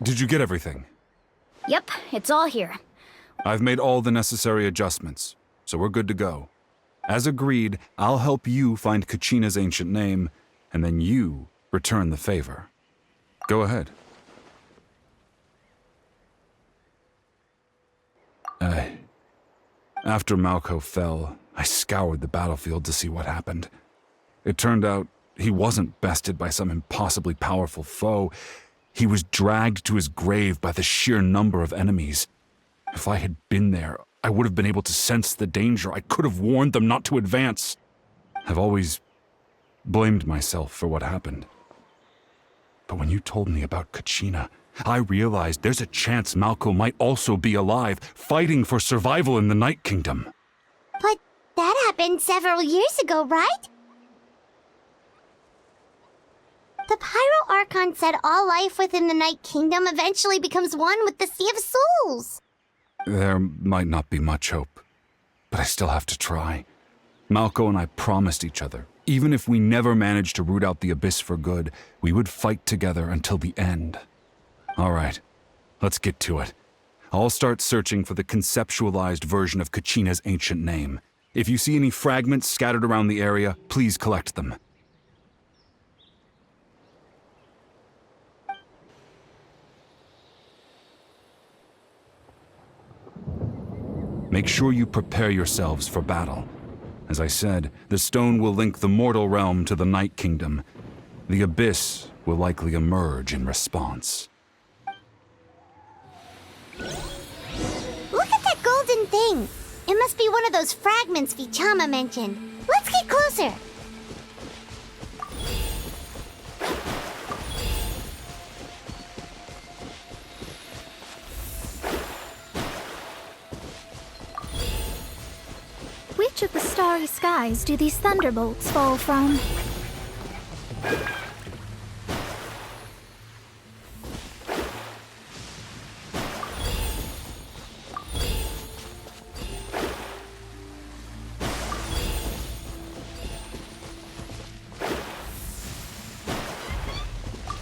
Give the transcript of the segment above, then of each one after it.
Did you get everything? Yep, it's all here. I've made all the necessary adjustments, so we're good to go. As agreed, I'll help you find Kachina's ancient name, and then you return the favor. Go ahead. After Malko fell, I scoured the battlefield to see what happened. It turned out he wasn't bested by some impossibly powerful foe. He was dragged to his grave by the sheer number of enemies. If I had been there, I would have been able to sense the danger. I could have warned them not to advance. I've always blamed myself for what happened. But when you told me about Kachina, I realized there's a chance Malko might also be alive, fighting for survival in the Night Kingdom. But that happened several years ago, right? The Pyro Archon said all life within the Night Kingdom eventually becomes one with the Sea of Souls. There might not be much hope, but I still have to try. Malko and I promised each other, even if we never managed to root out the Abyss for good, we would fight together until the end. All right, let's get to it. I'll start searching for the conceptualized version of Kachina's ancient name. If you see any fragments scattered around the area, please collect them. Make sure you prepare yourselves for battle. As I said, the stone will link the mortal realm to the Night Kingdom. The Abyss will likely emerge in response. Look at that golden thing! It must be one of those fragments Vichama mentioned. Let's get closer! Which of the starry skies do these thunderbolts fall from?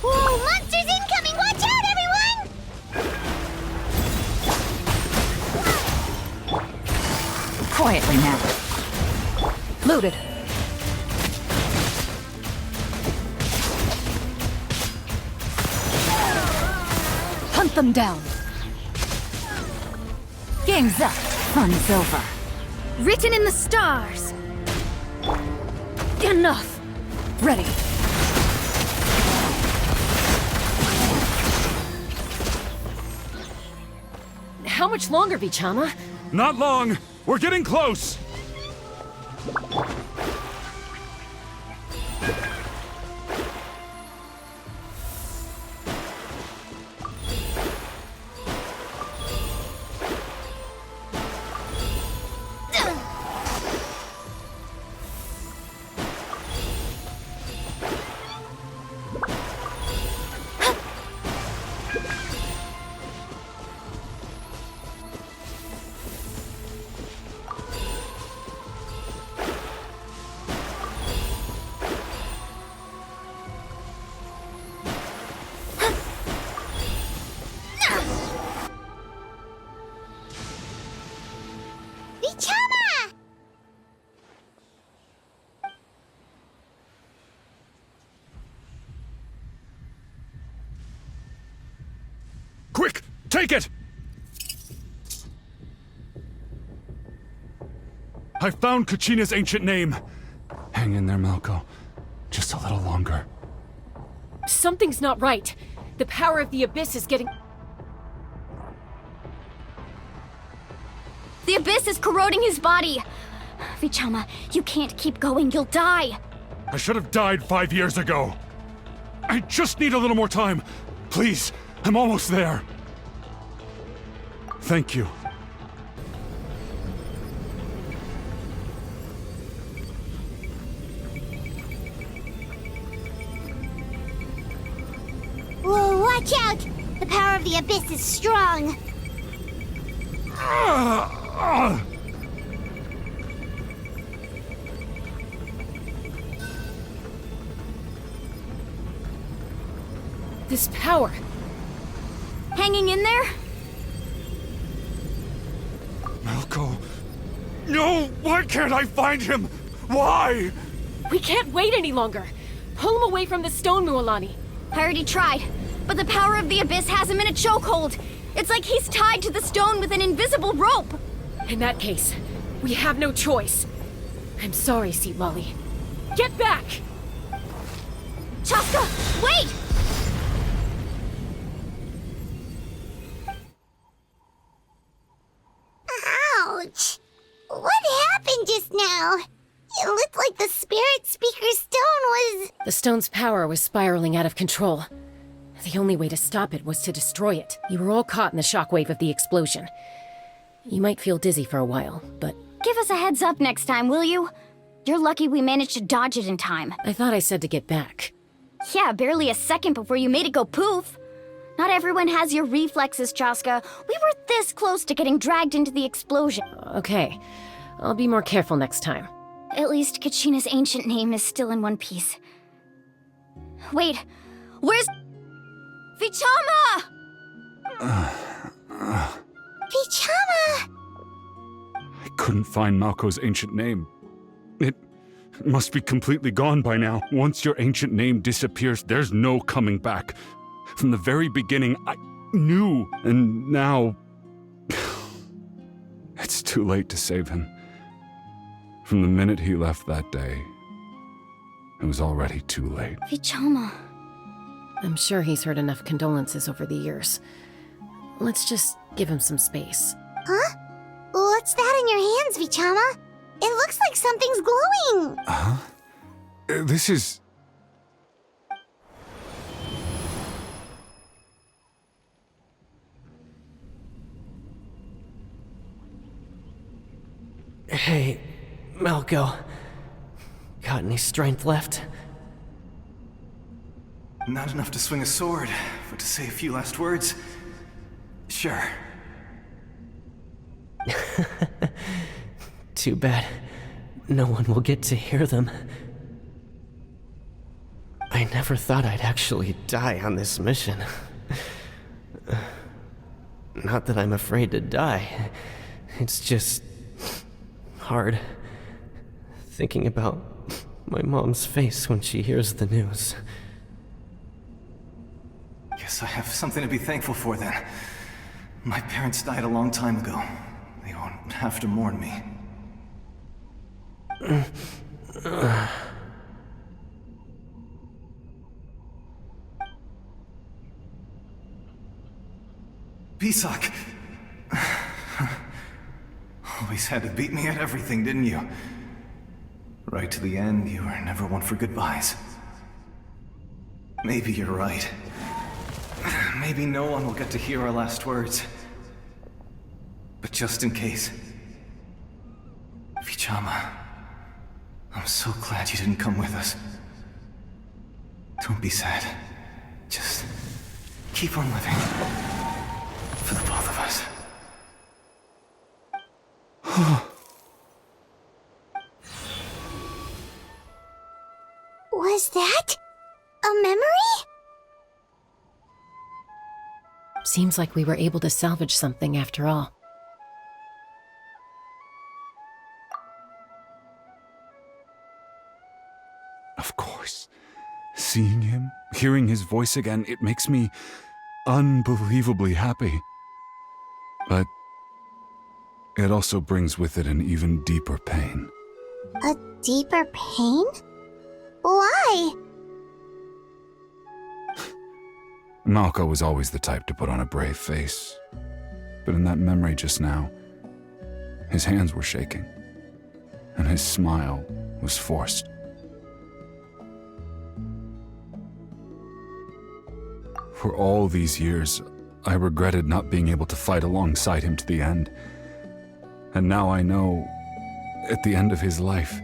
Whoa, monsters incoming! Watch out, everyone! Quietly now. Loaded. Hunt them down. Game's up. Fun's over. Written in the stars! Enough! Ready. How much longer, Vichama? Not long! We're getting close! Vichama! Quick! Take it! I found Kachina's ancient name. Hang in there, Malko. Just a little longer. Something's not right. The power of the Abyss is getting... The Abyss is corroding his body! Vichama, you can't keep going, you'll die! I should have died 5 years ago. I just need a little more time. Please, I'm almost there. Thank you. Whoa, watch out! The power of the Abyss is strong. This power... Hanging in there? Malco. No! Why can't I find him? Why? We can't wait any longer. Pull him away from the stone, Mualani. I already tried, but the power of the Abyss has him in a chokehold. It's like he's tied to the stone with an invisible rope. In that case, we have no choice. I'm sorry, Seat Lolly. Get back! Chaska, wait! Ouch! What happened just now? It looked like the Spirit Speaker's stone was... The stone's power was spiraling out of control. The only way to stop it was to destroy it. You were all caught in the shockwave of the explosion. You might feel dizzy for a while, but... Give us a heads up next time, will you? You're lucky we managed to dodge it in time. I thought I said to get back. Yeah, barely a second before you made it go poof. Not everyone has your reflexes, Chaska. We were this close to getting dragged into the explosion. Okay, I'll be more careful next time. At least Kachina's ancient name is still in one piece. Wait, where's... Vichama! Vichama! I couldn't find Malco's ancient name. It must be completely gone by now. Once your ancient name disappears, there's no coming back. From the very beginning, I knew, and now... It's too late to save him. From the minute he left that day, it was already too late. Vichama. I'm sure he's heard enough condolences over the years. Let's just give him some space. Huh? What's that in your hands, Vichama? It looks like something's glowing! Huh? This is... Hey, Malco. Got any strength left? Not enough to swing a sword, but to say a few last words? Sure. Too bad. No one will get to hear them. I never thought I'd actually die on this mission. Not that I'm afraid to die. It's just... hard. Thinking about my mom's face when she hears the news. Guess I have something to be thankful for then. My parents died a long time ago. They won't have to mourn me. Pisak! Always had to beat me at everything, didn't you? Right to the end, you were never one for goodbyes. Maybe you're right. Maybe no one will get to hear our last words. But just in case... Vichama, I'm so glad you didn't come with us. Don't be sad. Just keep on living. For the both of us. Was that... a memory? Seems like we were able to salvage something after all. Of course. Seeing him, hearing his voice again, it makes me unbelievably happy. But it also brings with it an even deeper pain. A deeper pain? Why? Malco was always the type to put on a brave face. But in that memory just now, his hands were shaking, and his smile was forced. For all these years, I regretted not being able to fight alongside him to the end. And now I know, at the end of his life,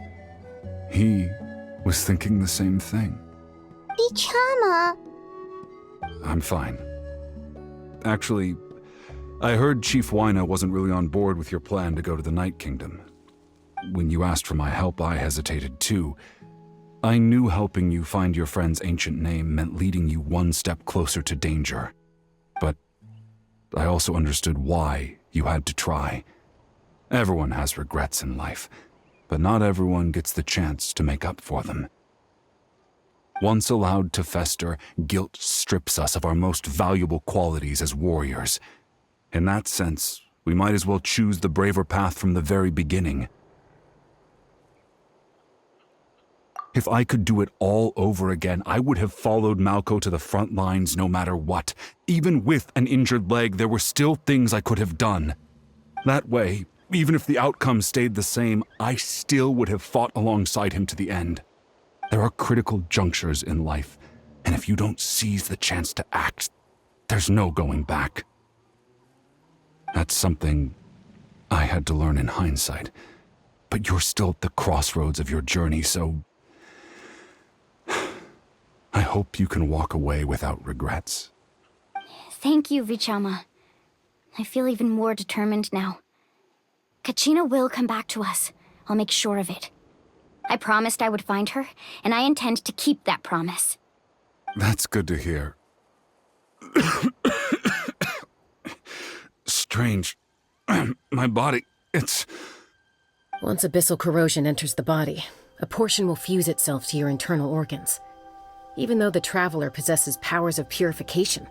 he was thinking the same thing. Vichama. I'm fine. Actually, I heard Chief Wyna wasn't really on board with your plan to go to the Night Kingdom. When you asked for my help, I hesitated too. I knew helping you find your friend's ancient name meant leading you one step closer to danger. But I also understood why you had to try. Everyone has regrets in life, but not everyone gets the chance to make up for them. Once allowed to fester, guilt strips us of our most valuable qualities as warriors. In that sense, we might as well choose the braver path from the very beginning. If I could do it all over again, I would have followed Malco to the front lines no matter what. Even with an injured leg, there were still things I could have done. That way, even if the outcome stayed the same, I still would have fought alongside him to the end. There are critical junctures in life, and if you don't seize the chance to act, there's no going back. That's something I had to learn in hindsight. But you're still at the crossroads of your journey, so I hope you can walk away without regrets. Thank you, Vichama. I feel even more determined now. Kachina will come back to us. I'll make sure of it. I promised I would find her, and I intend to keep that promise. That's good to hear. Strange. My body, it's... Once abyssal corrosion enters the body, a portion will fuse itself to your internal organs. Even though the Traveler possesses powers of purification,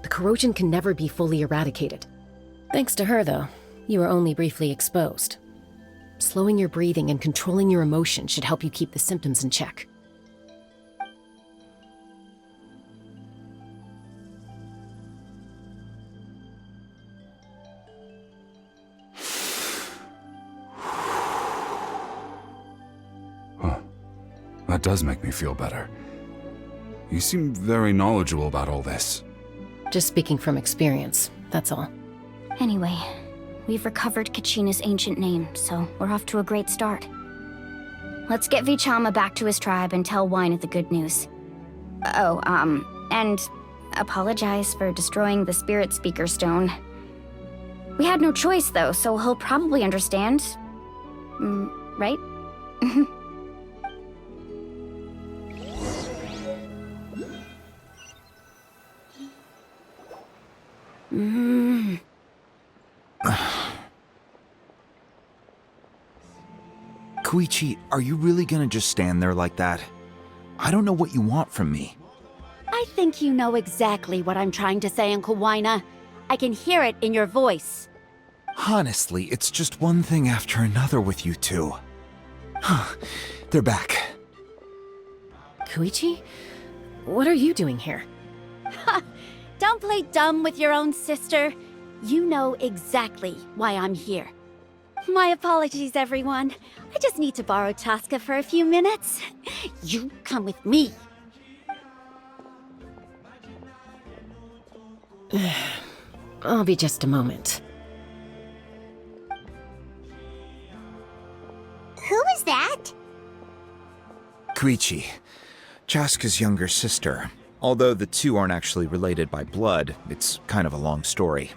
the corrosion can never be fully eradicated. Thanks to her, though, you are only briefly exposed. Slowing your breathing and controlling your emotion should help you keep the symptoms in check. Huh. That does make me feel better. You seem very knowledgeable about all this. Just speaking from experience, that's all. Anyway, we've recovered Kachina's ancient name, so we're off to a great start. Let's get Vichama back to his tribe and tell Wyneth the good news. And apologize for destroying the Spirit Speaker Stone. We had no choice, though, so he'll probably understand. Right? Koichi, are you really gonna just stand there like that? I don't know what you want from me. I think you know exactly what I'm trying to say, Uncle Wyna. I can hear it in your voice. Honestly, it's just one thing after another with you two. They're back. Koichi? What are you doing here? Don't play dumb with your own sister. You know exactly why I'm here. My apologies, everyone. I just need to borrow Chaska for a few minutes. You come with me. I'll be just a moment. Who is that? Koichi, Chaska's younger sister. Although the two aren't actually related by blood, it's kind of a long story.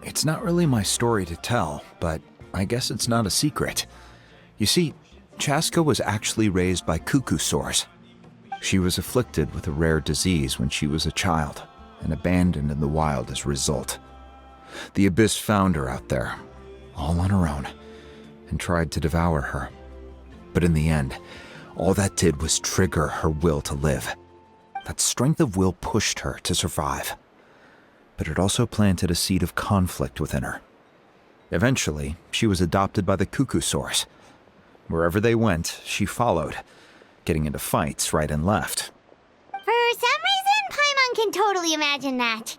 It's not really my story to tell, but I guess it's not a secret. You see, Chaska was actually raised by cuckoo sores. She was afflicted with a rare disease when she was a child, and abandoned in the wild as a result. The Abyss found her out there, all on her own, and tried to devour her. But in the end, all that did was trigger her will to live. That strength of will pushed her to survive. But it also planted a seed of conflict within her. Eventually, she was adopted by the cuckoo sores. Wherever they went, she followed, getting into fights right and left. For some reason, Paimon can totally imagine that.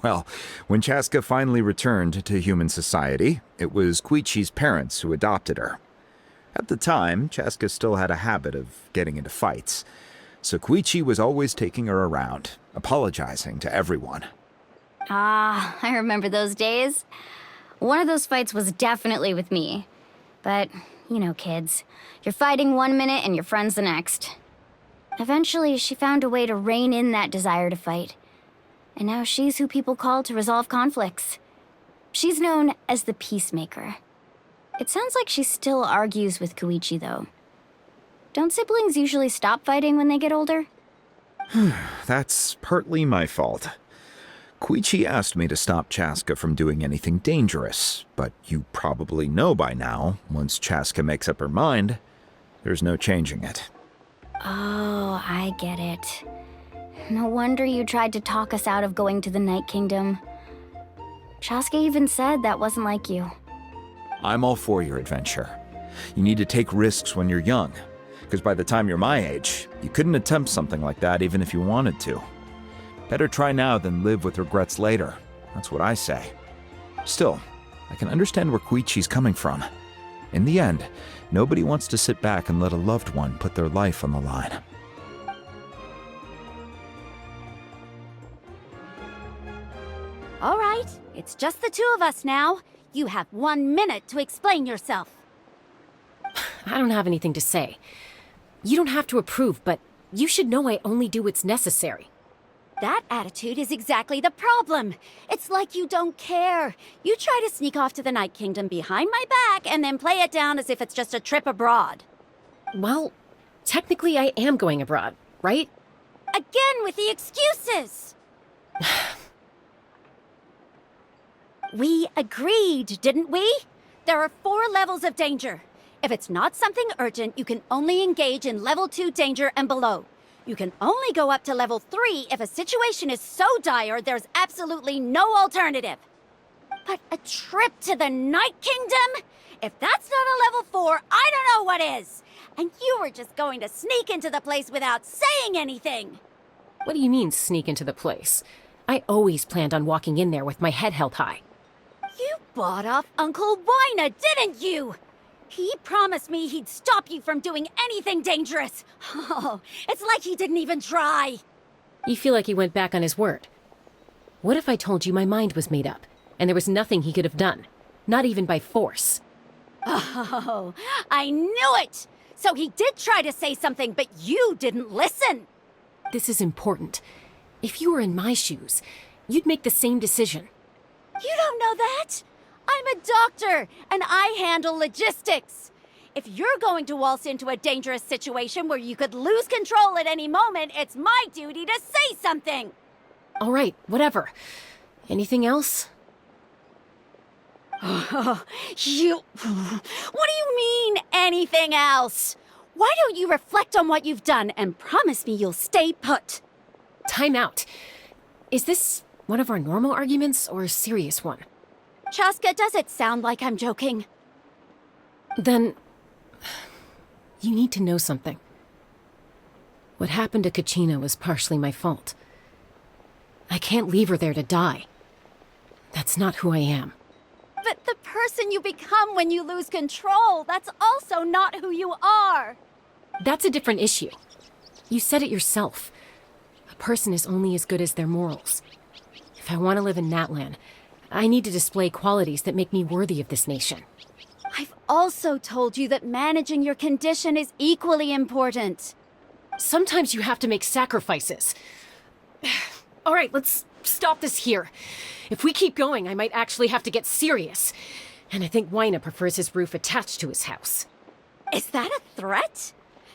Well, when Chaska finally returned to human society, it was Koichi's parents who adopted her. At the time, Chaska still had a habit of getting into fights, so Koichi was always taking her around, apologizing to everyone. Ah, I remember those days. One of those fights was definitely with me. But, you know, kids. You're fighting one minute and your friend's the next. Eventually, she found a way to rein in that desire to fight. And now she's who people call to resolve conflicts. She's known as the Peacemaker. It sounds like she still argues with Koichi, though. Don't siblings usually stop fighting when they get older? That's partly my fault. Koichi asked me to stop Chaska from doing anything dangerous, but you probably know by now, once Chaska makes up her mind, there's no changing it. Oh, I get it. No wonder you tried to talk us out of going to the Night Kingdom. Chaska even said that wasn't like you. I'm all for your adventure. You need to take risks when you're young, because by the time you're my age, you couldn't attempt something like that even if you wanted to. Better try now than live with regrets later. That's what I say. Still, I can understand where Koichi's coming from. In the end, nobody wants to sit back and let a loved one put their life on the line. All right, it's just the two of us now. You have 1 minute to explain yourself. I don't have anything to say. You don't have to approve, but you should know I only do what's necessary. That attitude is exactly the problem. It's like you don't care. You try to sneak off to the Night Kingdom behind my back and then play it down as if it's just a trip abroad. Well, technically I am going abroad, right? Again with the excuses! We agreed, didn't we? There are 4 levels of danger. If it's not something urgent, you can only engage in level 2 danger and below. You can only go up to level 3 if a situation is so dire there's absolutely no alternative. But a trip to the Night Kingdom? If that's not a level 4, I don't know what is. And you were just going to sneak into the place without saying anything. What do you mean, sneak into the place? I always planned on walking in there with my head held high. You bought off Uncle Wina, didn't you? He promised me he'd stop you from doing anything dangerous. Oh, it's like he didn't even try. You feel like he went back on his word. What if I told you my mind was made up, and there was nothing he could have done? Not even by force. Oh, I knew it! So he did try to say something, but you didn't listen. This is important. If you were in my shoes, you'd make the same decision. You don't know that? I'm a doctor, and I handle logistics. If you're going to waltz into a dangerous situation where you could lose control at any moment, it's my duty to say something. All right, whatever. Anything else? What do you mean, anything else? Why don't you reflect on what you've done and promise me you'll stay put? Time out. Is this one of our normal arguments or a serious one? Chaska, does it sound like I'm joking? Then, you need to know something. What happened to Kachina was partially my fault. I can't leave her there to die. That's not who I am. But the person you become when you lose control, that's also not who you are. That's a different issue. You said it yourself. A person is only as good as their morals. If I want to live in Natlan, I need to display qualities that make me worthy of this nation. I've also told you that managing your condition is equally important. Sometimes you have to make sacrifices. All right, let's stop this here. If we keep going, I might actually have to get serious. And I think Wina prefers his roof attached to his house. Is that a threat?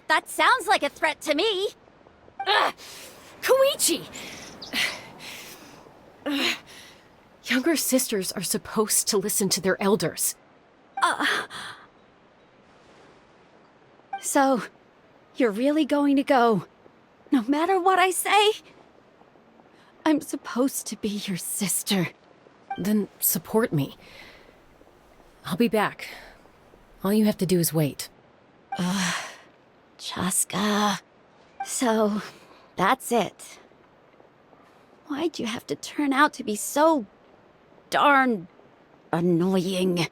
That sounds like a threat to me. Koichi! Younger sisters are supposed to listen to their elders. So, you're really going to go, no matter what I say? I'm supposed to be your sister. Then support me. I'll be back. All you have to do is wait. Chaska. So, that's it. Why'd you have to turn out to be so darn annoying?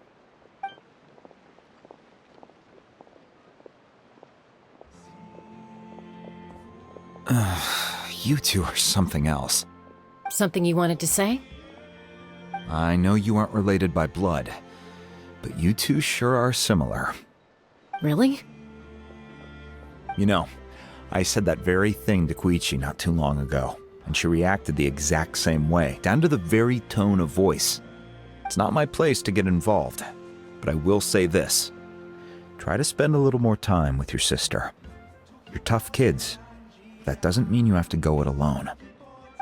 You two are something else. Something you wanted to say? I know you aren't related by blood, but you two sure are similar. Really? You know, I said that very thing to Koichi not too long ago, and she reacted the exact same way, down to the very tone of voice. It's not my place to get involved, but I will say this. Try to spend a little more time with your sister. You're tough kids. that doesn't mean you have to go it alone.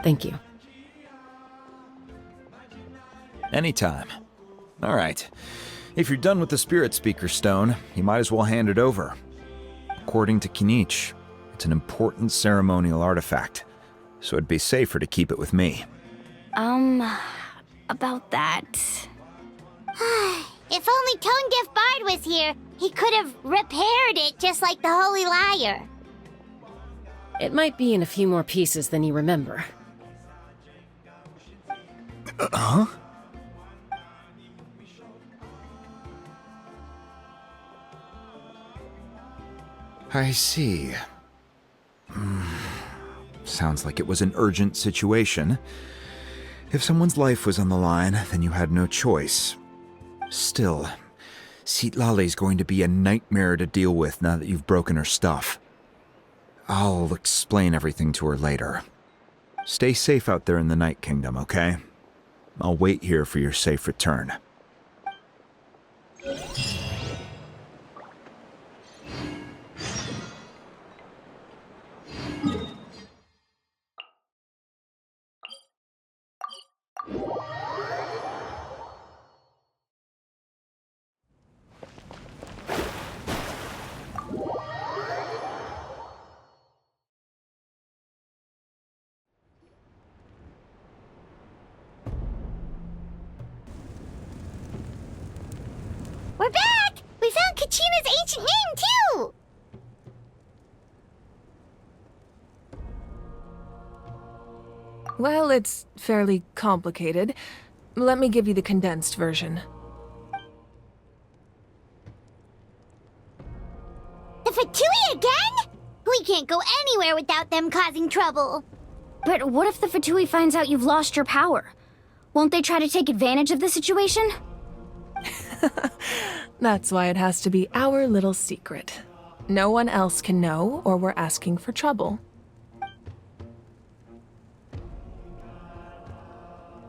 Thank you. Anytime. All right. If you're done with the Spirit Speaker Stone, you might as well hand it over. According to Kinich, it's an important ceremonial artifact, so it'd be safer to keep it with me. About that. If only Tone-Deaf Bard was here, he could have repaired it just like the Holy Liar. It might be in a few more pieces than you remember. Huh? I see. Sounds like it was an urgent situation. If someone's life was on the line, then you had no choice. Still, Citlali's going to be a nightmare to deal with now that you've broken her stuff. I'll explain everything to her later. Stay safe out there in the Night Kingdom, okay? I'll wait here for your safe return. We're back! We found Kachina's ancient name, too! Well, it's fairly complicated. Let me give you the condensed version. The Fatui again? We can't go anywhere without them causing trouble. But what if the Fatui finds out you've lost your power? Won't they try to take advantage of the situation? That's why it has to be our little secret. No one else can know, or we're asking for trouble.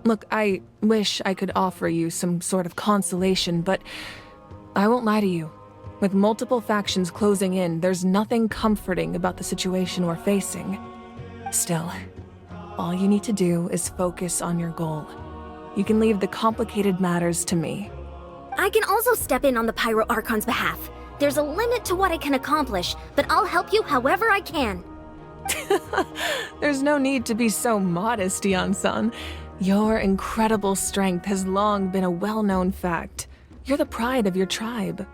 Look, I wish I could offer you some sort of consolation, but I won't lie to you. With multiple factions closing in, there's nothing comforting about the situation we're facing. Still, all you need to do is focus on your goal. You can leave the complicated matters to me. I can also step in on the Pyro Archon's behalf. There's a limit to what I can accomplish, but I'll help you however I can. There's no need to be so modest, Yan-san. Your incredible strength has long been a well-known fact. You're the pride of your tribe.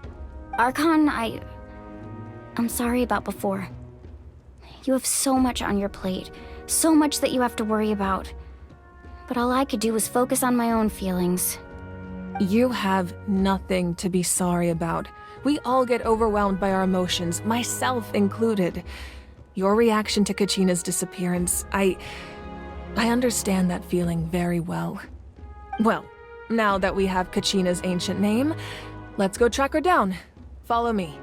Archon, I'm sorry about before. You have so much on your plate, so much that you have to worry about. But all I could do was focus on my own feelings. You have nothing to be sorry about. We all get overwhelmed by our emotions, myself included. Your reaction to Kachina's disappearance, I understand that feeling very well. Well, now that we have Kachina's ancient name, let's go track her down. Follow me.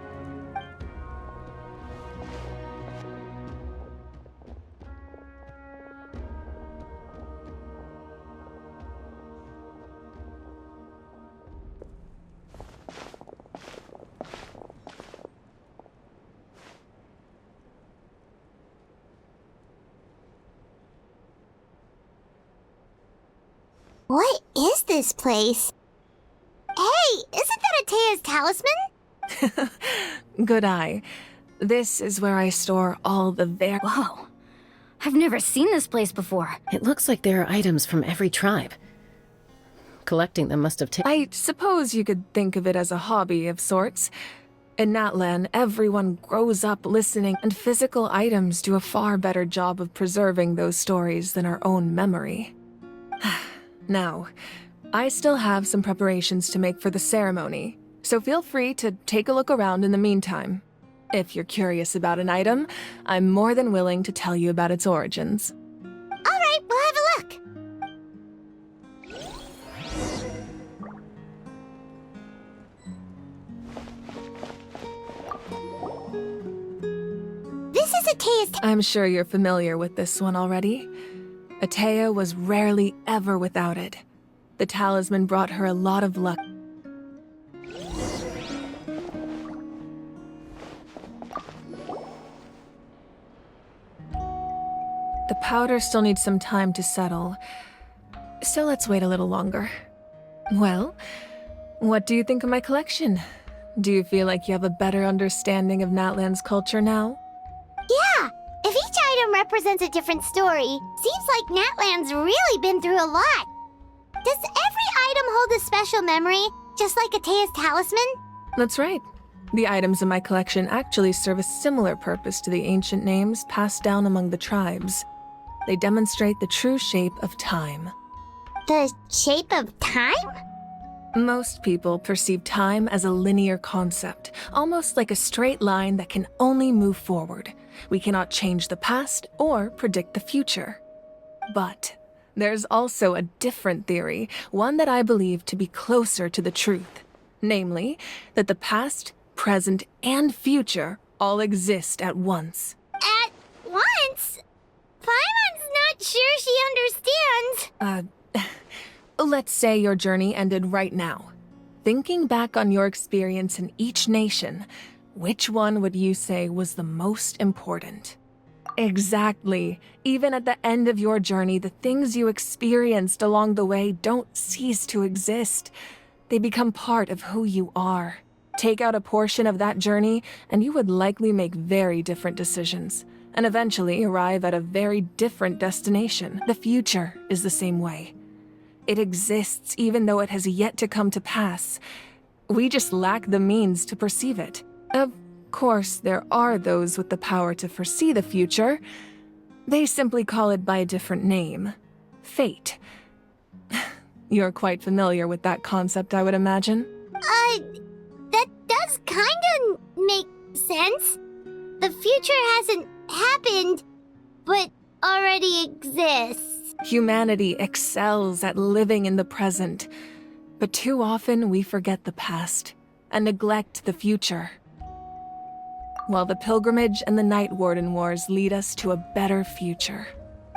What is this place? Hey, isn't that Atea's talisman? Good eye. This is where I store all the Whoa. I've never seen this place before. It looks like there are items from every tribe. Collecting them must have taken... I suppose you could think of it as a hobby of sorts. In Natlan, everyone grows up listening, and physical items do a far better job of preserving those stories than our own memory. Now, I still have some preparations to make for the ceremony, so feel free to take a look around in the meantime. If you're curious about an item, I'm more than willing to tell you about its origins. All right, we'll have a look. This is Atea's I'm sure you're familiar with this one already. Atea was rarely ever without it. The talisman brought her a lot of luck. the powder still needs some time to settle. So let's wait a little longer. Well, what do you think of my collection? Do you feel like you have a better understanding of Natlan's culture now? Yeah! If each item represents a different story, seems like Natlan's really been through a lot. Does every item hold a special memory, just like Atea's talisman? That's right. The items in my collection actually serve a similar purpose to the ancient names passed down among the tribes. They demonstrate the true shape of time. The shape of time? Most people perceive time as a linear concept, almost like a straight line that can only move forward. We cannot change the past or predict the future. But there's also a different theory, one that I believe to be closer to the truth. Namely, that the past, present, and future all exist at once. At once? Paimon's not sure she understands. Let's say your journey ended right now. Thinking back on your experience in each nation, which one would you say was the most important? Exactly. Even at the end of your journey, the things you experienced along the way don't cease to exist. They become part of who you are. Take out a portion of that journey, and you would likely make very different decisions, and eventually arrive at a very different destination. The future is the same way. It exists even though it has yet to come to pass. We just lack the means to perceive it. Of course, there are those with the power to foresee the future. They simply call it by a different name. Fate. You're quite familiar with that concept, I would imagine. That does kinda make sense. The future hasn't happened, but already exists. Humanity excels at living in the present, but too often we forget the past and neglect the future. While the pilgrimage and the Night Warden Wars lead us to a better future.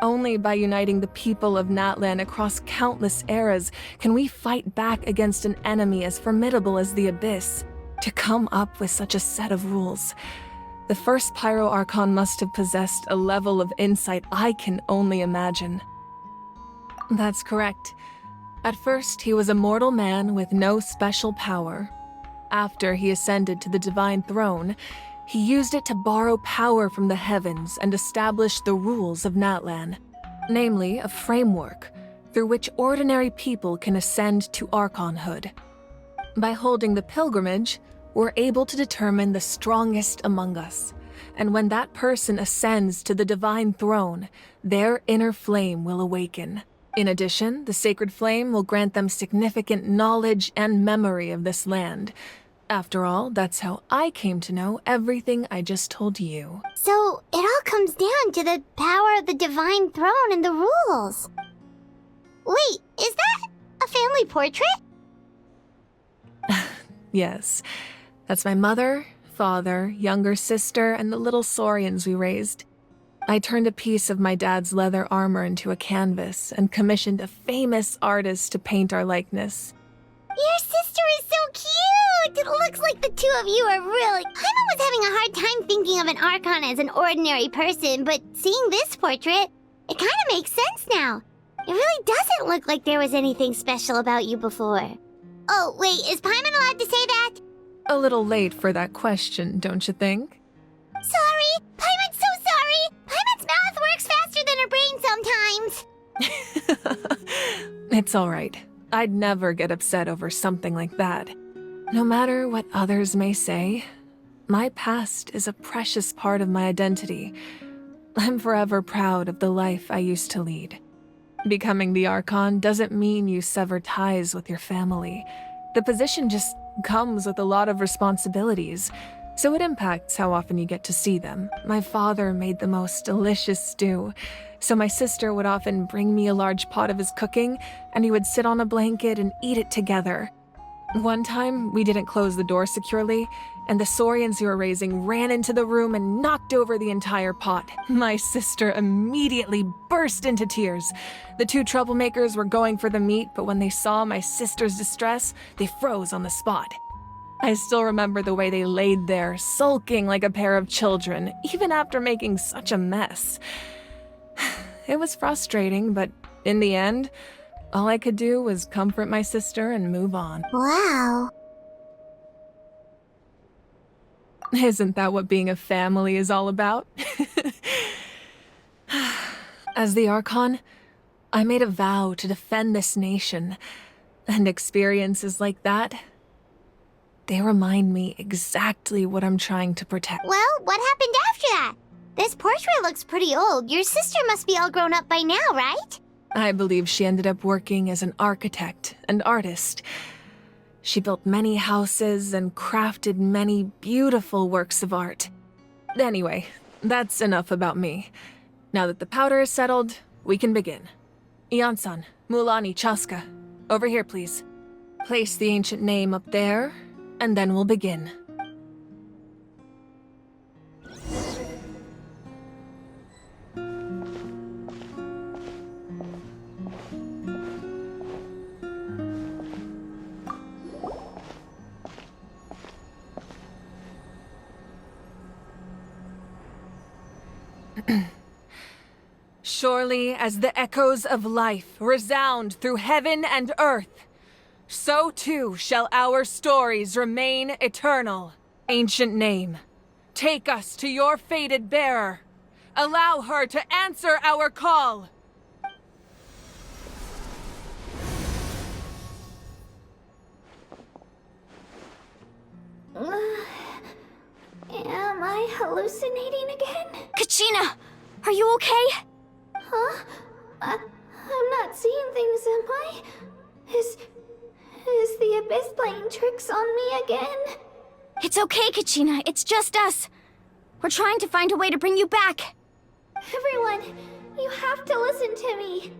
Only by uniting the people of Natlan across countless eras can we fight back against an enemy as formidable as the Abyss. To come up with such a set of rules, the first Pyro Archon must have possessed a level of insight I can only imagine. That's correct. At first, he was a mortal man with no special power. After he ascended to the divine throne, he used it to borrow power from the heavens and establish the rules of Natlan, namely a framework through which ordinary people can ascend to Archonhood. By holding the pilgrimage, we're able to determine the strongest among us, and when that person ascends to the divine throne, their inner flame will awaken. In addition, the sacred flame will grant them significant knowledge and memory of this land. After all, that's how I came to know everything I just told you. So, it all comes down to the power of the divine throne and the rules. Wait, is that a family portrait? Yes. That's my mother, father, younger sister, and the little saurians we raised. I turned a piece of my dad's leather armor into a canvas and commissioned a famous artist to paint our likeness. Your sister is so cute! It looks like the two of you are really... Paimon was having a hard time thinking of an Archon as an ordinary person, but seeing this portrait, it kind of makes sense now. It really doesn't look like there was anything special about you before. Oh, wait, is Paimon allowed to say that? A little late for that question, don't you think? Sorry! Paimon's so sorry! Paimon's mouth works faster than her brain sometimes! It's all right. I'd never get upset over something like that. No matter what others may say, my past is a precious part of my identity. I'm forever proud of the life I used to lead. Becoming the Archon doesn't mean you sever ties with your family. The position just comes with a lot of responsibilities, so it impacts how often you get to see them. My father made the most delicious stew, so my sister would often bring me a large pot of his cooking, and he would sit on a blanket and eat it together. One time, we didn't close the door securely, and the saurians we were raising ran into the room and knocked over the entire pot. My sister immediately burst into tears. The two troublemakers were going for the meat, but when they saw my sister's distress, they froze on the spot. I still remember the way they laid there, sulking like a pair of children, even after making such a mess. it was frustrating, but in the end, all I could do was comfort my sister and move on. Wow. Isn't that what being a family is all about? As the Archon, I made a vow to defend this nation, and experiences like that, they remind me exactly what I'm trying to protect. Well, what happened after that? This portrait looks pretty old. Your sister must be all grown up by now, right? I believe she ended up working as an architect and artist. She built many houses and crafted many beautiful works of art. Anyway, that's enough about me. Now that the powder is settled, we can begin. Ian-san, Mulani, Chaska, over here please. Place the ancient name up there, and then we'll begin. Surely as the echoes of life resound through heaven and earth, so too shall our stories remain eternal. Ancient name, take us to your fated bearer. Allow her to answer our call. Am I hallucinating again? Kachina, are you okay? Huh? I'm not seeing things, am I? Is the Abyss playing tricks on me again? It's okay, Kachina. It's just us. We're trying to find a way to bring you back. Everyone, you have to listen to me.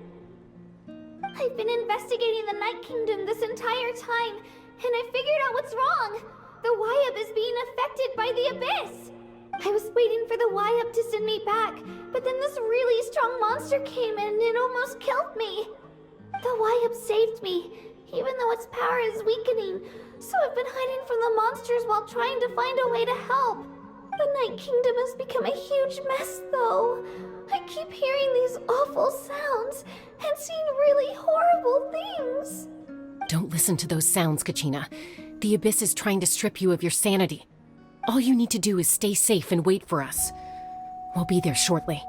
I've been investigating the Night Kingdom this entire time, and I figured out what's wrong. The Y-Up is being affected by the Abyss. I was waiting for the Y-Up to send me back, but then this really strong monster came in and it almost killed me. The Y-Up saved me, even though its power is weakening, so I've been hiding from the monsters while trying to find a way to help. The Night Kingdom has become a huge mess, though. I keep hearing these awful sounds and seeing really horrible things. Don't listen to those sounds, Kachina. The Abyss is trying to strip you of your sanity. All you need to do is stay safe and wait for us. We'll be there shortly.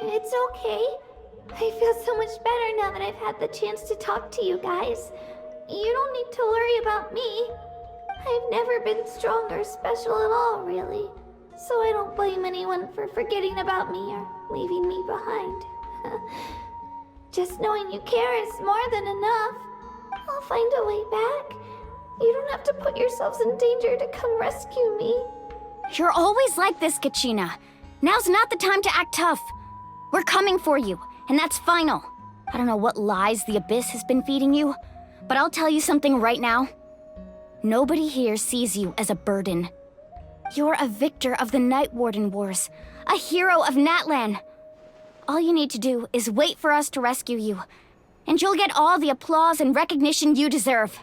It's okay. I feel so much better now that I've had the chance to talk to you guys. You don't need to worry about me. I've never been strong or special at all, really. So I don't blame anyone for forgetting about me or leaving me behind. Just knowing you care is more than enough. I'll find a way back. You don't have to put yourselves in danger to come rescue me. You're always like this, Kachina. Now's not the time to act tough. We're coming for you, and that's final. I don't know what lies the Abyss has been feeding you, but I'll tell you something right now. Nobody here sees you as a burden. You're a victor of the Night Warden Wars, a hero of Natlan. All you need to do is wait for us to rescue you, and you'll get all the applause and recognition you deserve.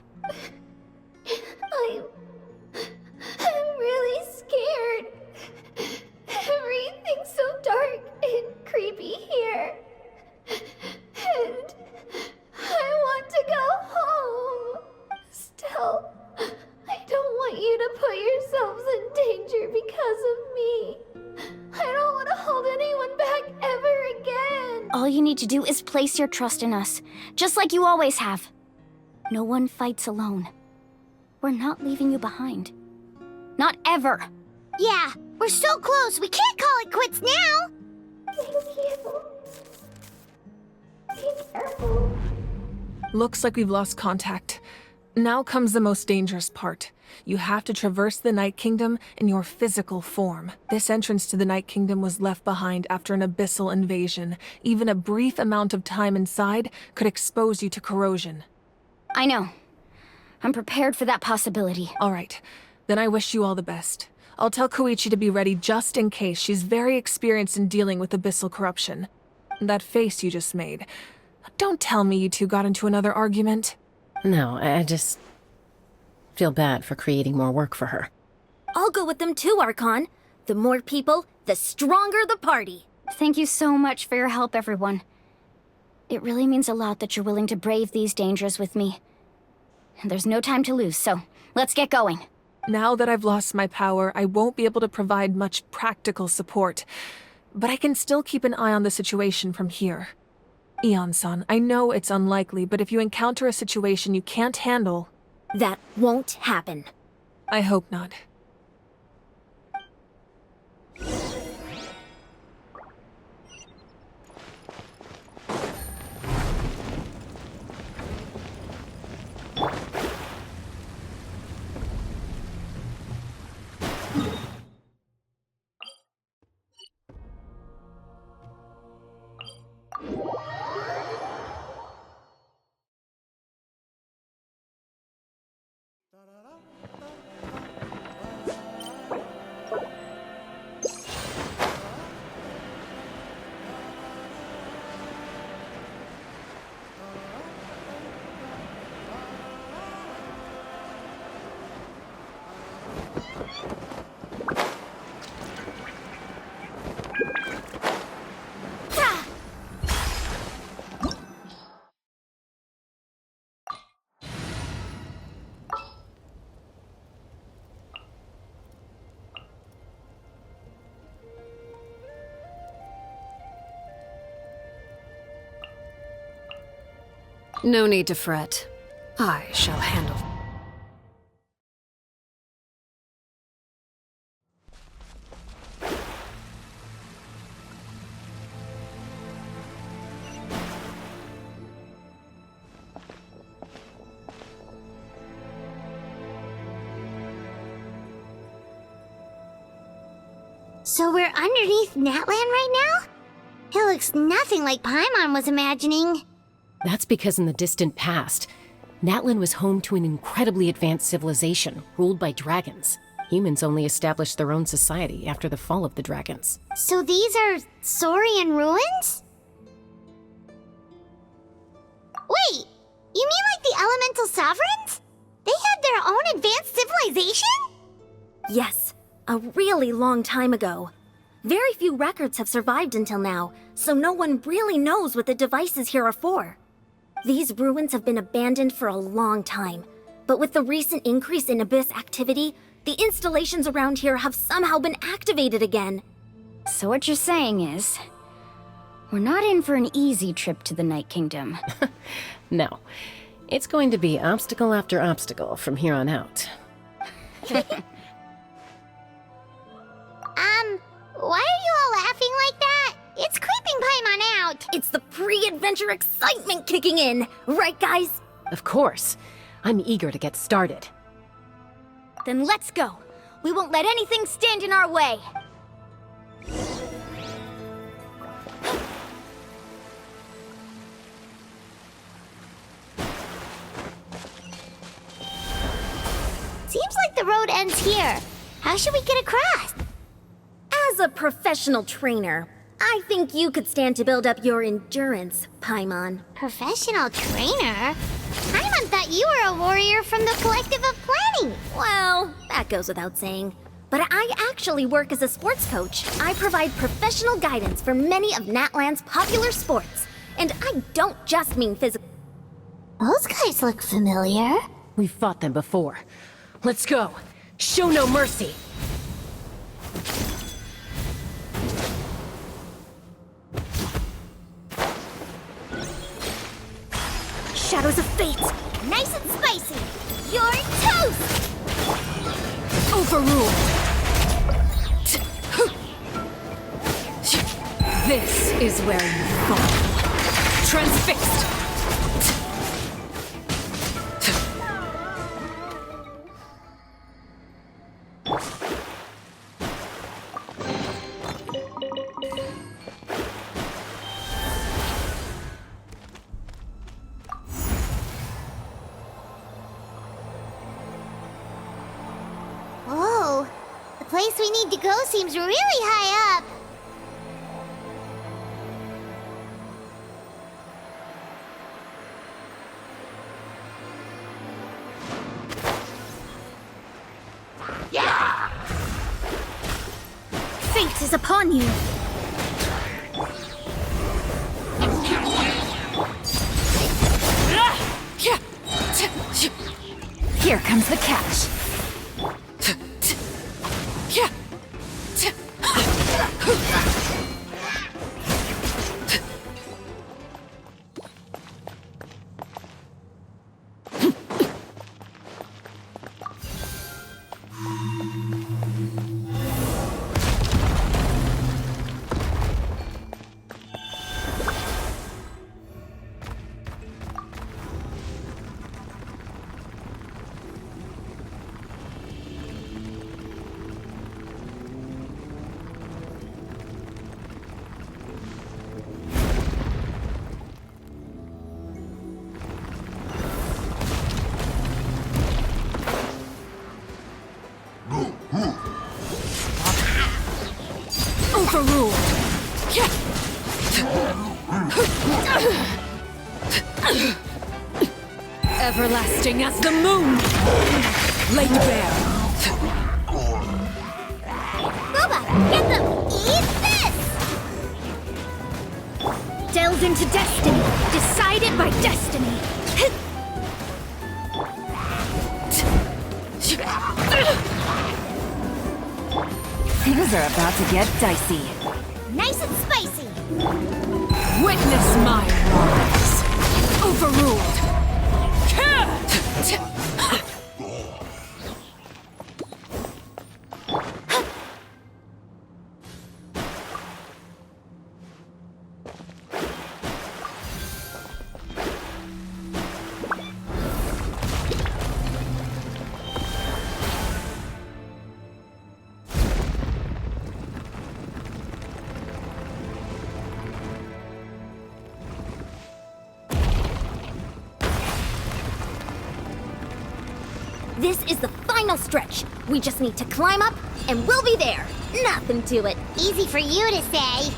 I'm really scared. Everything's so dark and creepy here. And I want to go home. Still, I don't want you to put yourselves in danger because of me. I don't want to hold anyone back ever again. All you need to do is place your trust in us, just like you always have. No one fights alone. We're not leaving you behind. Not ever. Yeah, we're so close. We can't call it quits now. Thank you. Be careful. Looks like we've lost contact. Now comes the most dangerous part. You have to traverse the Night Kingdom in your physical form. This entrance to the Night Kingdom was left behind after an abyssal invasion. Even a brief amount of time inside could expose you to corrosion. I know. I'm prepared for that possibility. All right. Then I wish you all the best. I'll tell Koichi to be ready just in case. She's very experienced in dealing with abyssal corruption. That face you just made. Don't tell me you two got into another argument. No, I just feel bad for creating more work for her. I'll go with them too, Archon. The more people, the stronger the party. Thank you so much for your help, everyone. It really means a lot that you're willing to brave these dangers with me. And there's no time to lose, so let's get going. Now that I've lost my power, I won't be able to provide much practical support. But I can still keep an eye on the situation from here. Eon-san, I know it's unlikely, but if you encounter a situation you can't handle... That won't happen. I hope not. No need to fret. I shall handle. So we're underneath Natlan right now? It looks nothing like Paimon was imagining. That's because in the distant past, Natlan was home to an incredibly advanced civilization ruled by dragons. Humans only established their own society after the fall of the dragons. So these are Saurian ruins? Wait, you mean like the elemental sovereigns? They had their own advanced civilization? Yes, a really long time ago. Very few records have survived until now, so no one really knows what the devices here are for. These ruins have been abandoned for a long time, but with the recent increase in Abyss activity, the installations around here have somehow been activated again. So what you're saying is, we're not in for an easy trip to the Night Kingdom. No, it's going to be obstacle after obstacle from here on out. Why are you all laughing like that? It's creeping Paimon out. It's the pre-adventure excitement kicking in, right guys? Of course. I'm eager to get started. Then let's go. We won't let anything stand in our way. Seems like the road ends here. How should we get across? As a professional trainer, I think you could stand to build up your endurance, Paimon. Professional trainer? Paimon thought you were a warrior from the Collective of Planning. Well, that goes without saying. But I actually work as a sports coach. I provide professional guidance for many of Natlan's popular sports. And I don't just mean physical. Those guys look familiar. We've fought them before. Let's go. Show no mercy. Shadows of Fate! Nice and spicy. You're toast! Overruled. This is where you fall. Transfixed. Whoa, the place we need to go seems really high up. Fate is upon you! Everlasting as the moon! Laid bare! Booba, get them! Eat this! Delved into destiny, decided by destiny. Things are about to get dicey. Nice and spicy! Witness my rise! Overruled! This is the final stretch. We just need to climb up, and we'll be there. Nothing to it. Easy for you to say.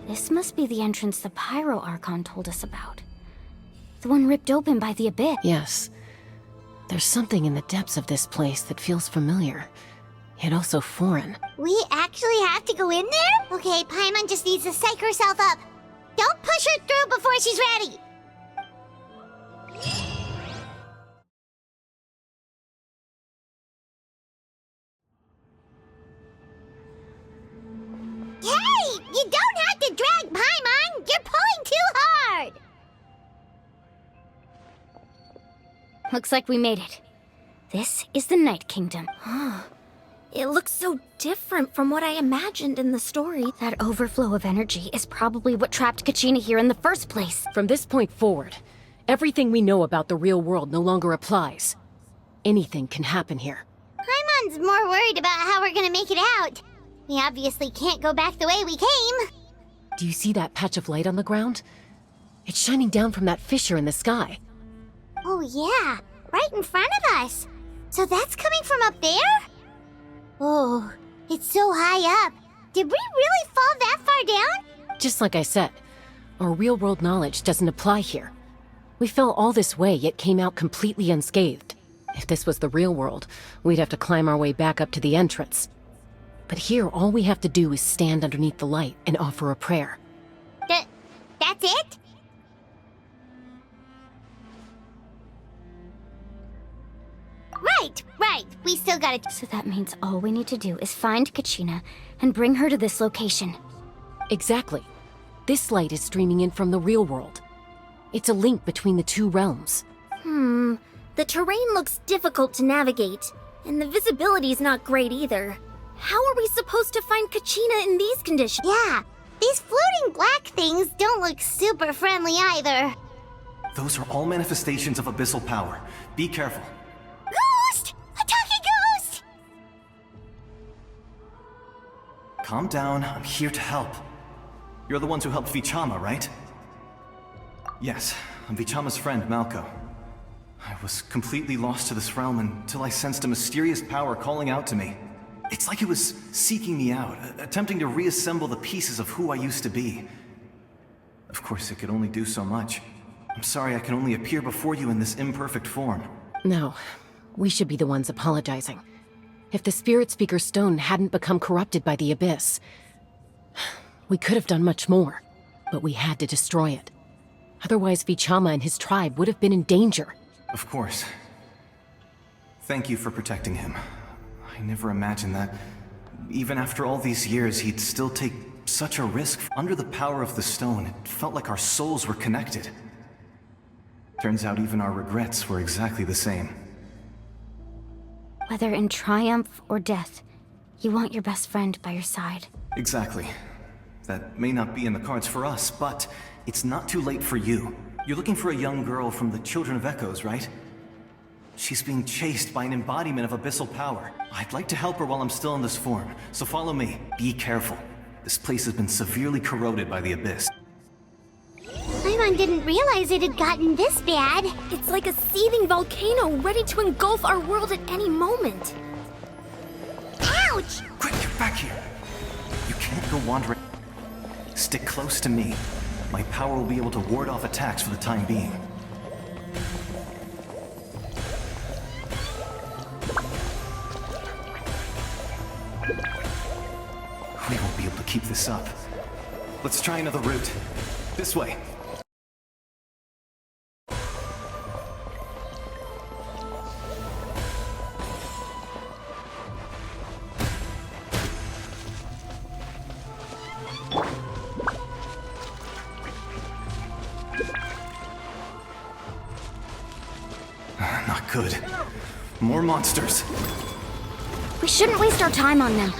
This must be the entrance the Pyro Archon told us about. The one ripped open by the Abyss. Yes. There's something in the depths of this place that feels familiar, yet also foreign. We actually have to go in there? Okay, Paimon just needs to psych herself up. Don't push her through before she's ready. Hey! You don't have to drag Paimon! You're pulling too hard! Looks like we made it. This is the Night Kingdom. It looks so different from what I imagined in the story. That overflow of energy is probably what trapped Kachina here in the first place. From this point forward, everything we know about the real world no longer applies. Anything can happen here. Paimon's more worried about how we're gonna make it out. We obviously can't go back the way we came. Do you see that patch of light on the ground? It's shining down from that fissure in the sky. Oh yeah, right in front of us. So that's coming from up there? Oh, it's so high up. Did we really fall that far down? Just like I said, our real-world knowledge doesn't apply here. We fell all this way, yet came out completely unscathed. If this was the real world, we'd have to climb our way back up to the entrance. But here, all we have to do is stand underneath the light and offer a prayer. That's it? Right. We still gotta... So that means all we need to do is find Kachina and bring her to this location. Exactly. This light is streaming in from the real world. It's a link between the two realms. The terrain looks difficult to navigate, and the visibility's not great either. How are we supposed to find Kachina in these conditions? Yeah, these floating black things don't look super friendly either. Those are all manifestations of abyssal power. Be careful. Ghost! A talking ghost! Calm down, I'm here to help. You're the ones who helped Vichama, right? Yes, I'm Vichama's friend, Malko. I was completely lost to this realm until I sensed a mysterious power calling out to me. It's like it was seeking me out, attempting to reassemble the pieces of who I used to be. Of course, it could only do so much. I'm sorry I can only appear before you in this imperfect form. No, we should be the ones apologizing. If the Spirit Speaker's stone hadn't become corrupted by the Abyss, we could have done much more, but we had to destroy it. Otherwise, Vichama and his tribe would have been in danger. Of course. Thank you for protecting him. I never imagined that, even after all these years, he'd still take such a risk. Under the power of the stone, it felt like our souls were connected. Turns out even our regrets were exactly the same. Whether in triumph or death, you want your best friend by your side. Exactly. That may not be in the cards for us, but it's not too late for you. You're looking for a young girl from the Children of Echoes, right? She's being chased by an embodiment of abyssal power. I'd like to help her while I'm still in this form, so follow me. Be careful. This place has been severely corroded by the abyss. Paimon didn't realize it had gotten this bad. It's like a seething volcano ready to engulf our world at any moment. Ouch! Quick, get back here! You can't go wandering. Stick close to me. My power will be able to ward off attacks for the time being. We won't be able to keep this up. Let's try another route. This way. Not good. More monsters. We shouldn't waste our time on them.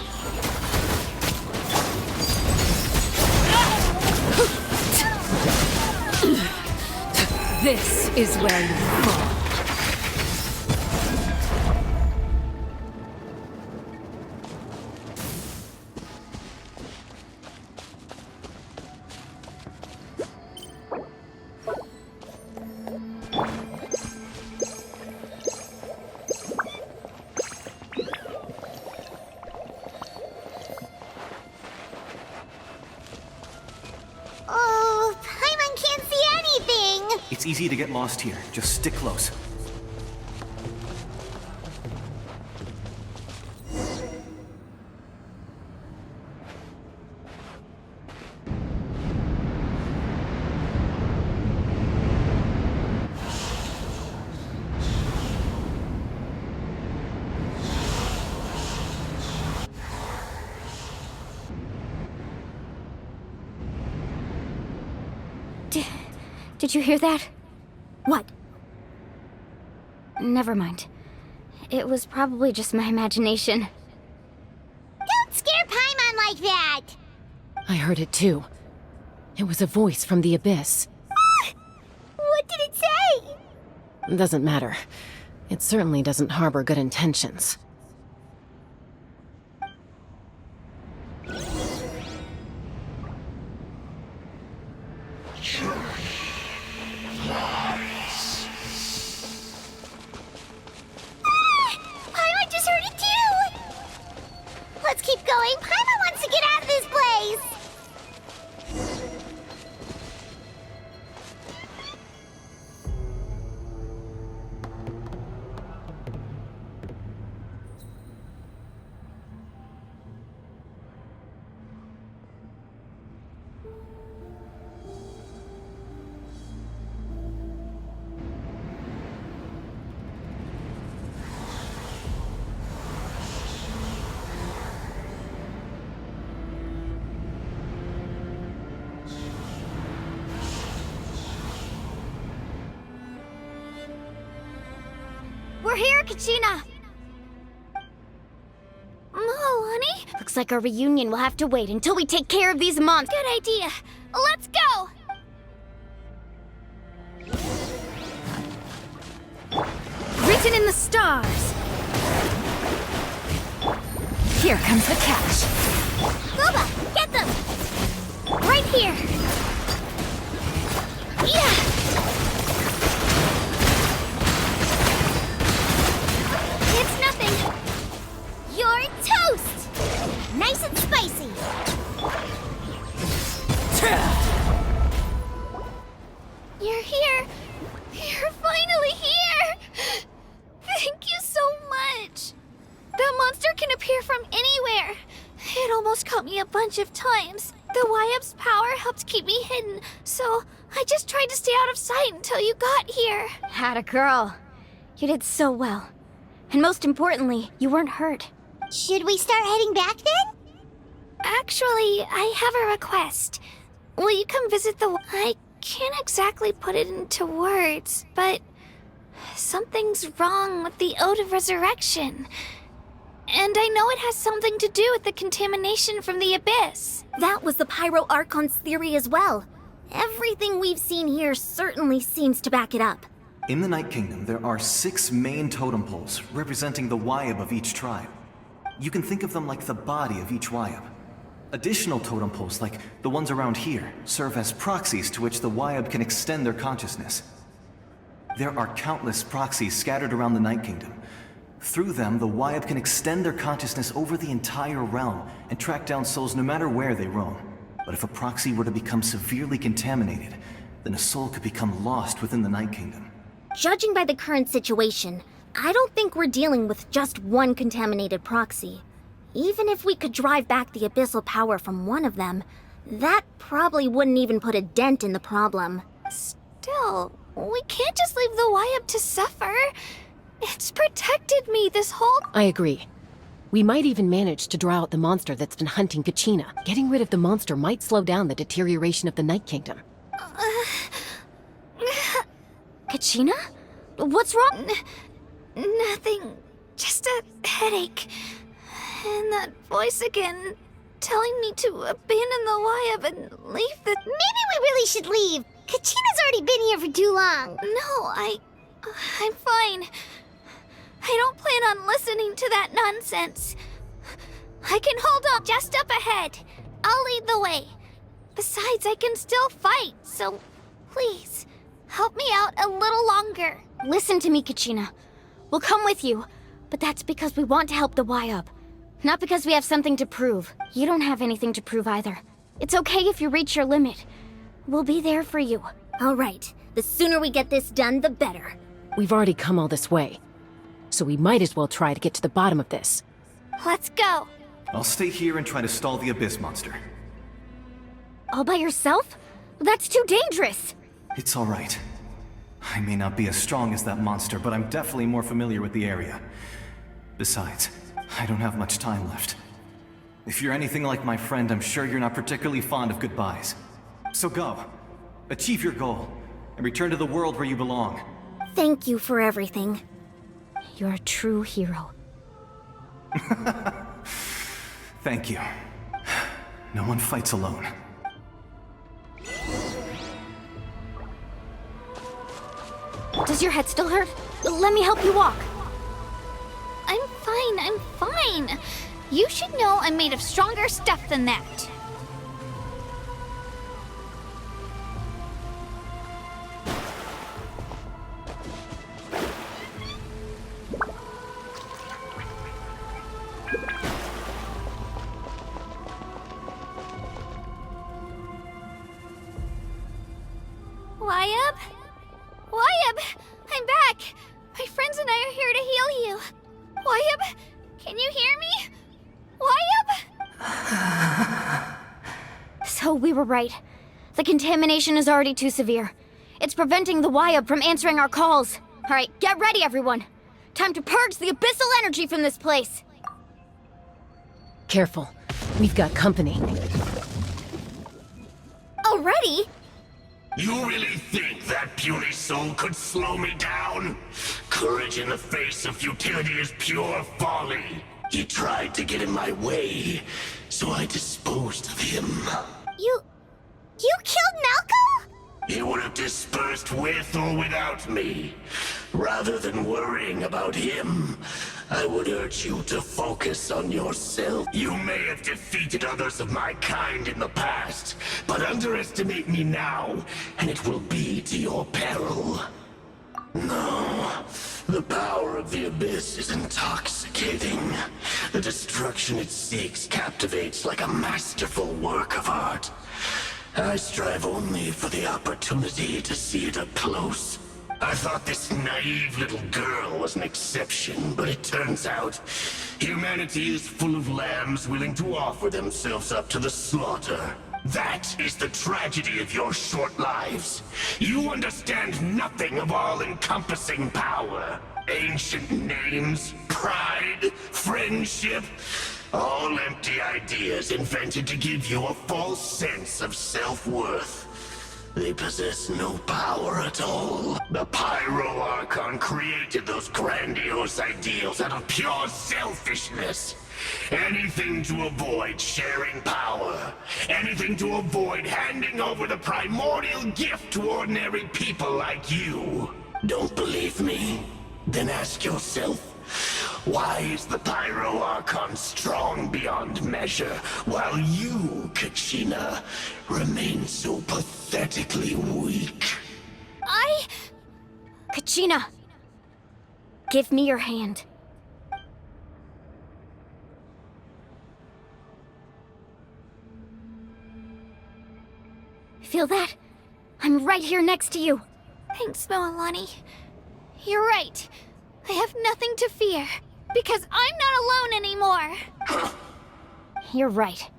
This is where you fall. Oh, Paimon can't see anything! It's easy to get lost here. Just stick close. Did you hear that? What? Never mind. It was probably just my imagination. Don't scare Paimon like that! I heard it too. It was a voice from the abyss. What did it say? Doesn't matter. It certainly doesn't harbor good intentions. Paimon just heard it too! Let's keep going. Paimon wants to get out of this place! We're here, Kachina! Oh, honey? Looks like our reunion will have to wait until we take care of these monsters. Good idea. Let's go! Written in the stars. Here comes the catch. Boba, get them! Right here! Yeah! It's nothing! You're toast! Nice and spicy! You're here! You're finally here! Thank you so much! That monster can appear from anywhere! It almost caught me a bunch of times. The YF's power helped keep me hidden, so I just tried to stay out of sight until you got here. Atta girl. You did so well. And most importantly, you weren't hurt. Should we start heading back then? Actually, I have a request. Will you come visit the... I can't exactly put it into words, but... something's wrong with the Ode of Resurrection. And I know it has something to do with the contamination from the abyss. That was the Pyro Archon's theory as well. Everything we've seen here certainly seems to back it up. In the Night Kingdom, there are 6 main totem poles representing the Wayab of each tribe. You can think of them like the body of each Wayab. Additional totem poles, like the ones around here, serve as proxies to which the Wayab can extend their consciousness. There are countless proxies scattered around the Night Kingdom. Through them, the Wayab can extend their consciousness over the entire realm and track down souls no matter where they roam. But if a proxy were to become severely contaminated, then a soul could become lost within the Night Kingdom. Judging by the current situation, I don't think we're dealing with just one contaminated proxy. Even if we could drive back the abyssal power from one of them, that probably wouldn't even put a dent in the problem. Still, we can't just leave the Wayab to suffer. It's protected me this whole... I agree. We might even manage to draw out the monster that's been hunting Kachina. Getting rid of the monster might slow down the deterioration of the Night Kingdom. Kachina? What's wrong? Nothing. Just a headache. And that voice again, telling me to abandon the Wayab and leave the... Maybe we really should leave. Kachina's already been here for too long. No, I'm fine. I don't plan on listening to that nonsense. I can hold on just up ahead. I'll lead the way. Besides, I can still fight, so please, help me out a little longer. Listen to me, Kachina. We'll come with you, but that's because we want to help the Wayab. Not because we have something to prove. You don't have anything to prove either. It's okay if you reach your limit. We'll be there for you. All right, the sooner we get this done, the better. We've already come all this way, so we might as well try to get to the bottom of this. Let's go. I'll stay here and try to stall the Abyss monster. All by yourself? That's too dangerous. It's all right. I may not be as strong as that monster, but I'm definitely more familiar with the area. Besides, I don't have much time left. If you're anything like my friend, I'm sure you're not particularly fond of goodbyes. So go. Achieve your goal, and return to the world where you belong. Thank you for everything. You're a true hero. Thank you. No one fights alone. Does your head still hurt? Let me help you walk. I'm fine. You should know I'm made of stronger stuff than that. Wayab! I'm back! My friends and I are here to heal you. Wayab, can you hear me? Wayab? So we were right. The contamination is already too severe. It's preventing the Wayab from answering our calls. All right, get ready, everyone. Time to purge the abyssal energy from this place. Careful. We've got company. Already? You really think that puny soul could slow me down? Courage in the face of futility is pure folly. He tried to get in my way, so I disposed of him. You killed Malcolm? He would have dispersed with or without me. Rather than worrying about him, I would urge you to focus on yourself. You may have defeated others of my kind in the past, but underestimate me now, and it will be to your peril. No, the power of the Abyss is intoxicating. The destruction it seeks captivates like a masterful work of art. I strive only for the opportunity to see it up close. I thought this naive little girl was an exception, but it turns out humanity is full of lambs willing to offer themselves up to the slaughter. That is the tragedy of your short lives. You understand nothing of all-encompassing power. Ancient names, pride, friendship, all empty ideas invented to give you a false sense of self-worth. They possess no power at all. The Pyro Archon created those grandiose ideals out of pure selfishness. Anything to avoid sharing power. Anything to avoid handing over the primordial gift to ordinary people like you. Don't believe me? Then ask yourself, why is the Pyro Archon strong beyond measure, while you, Kachina, remain so pathetically weak? Kachina! Give me your hand. Feel that? I'm right here next to you. Thanks, Moalani. You're right. I have nothing to fear, because I'm not alone anymore. You're right.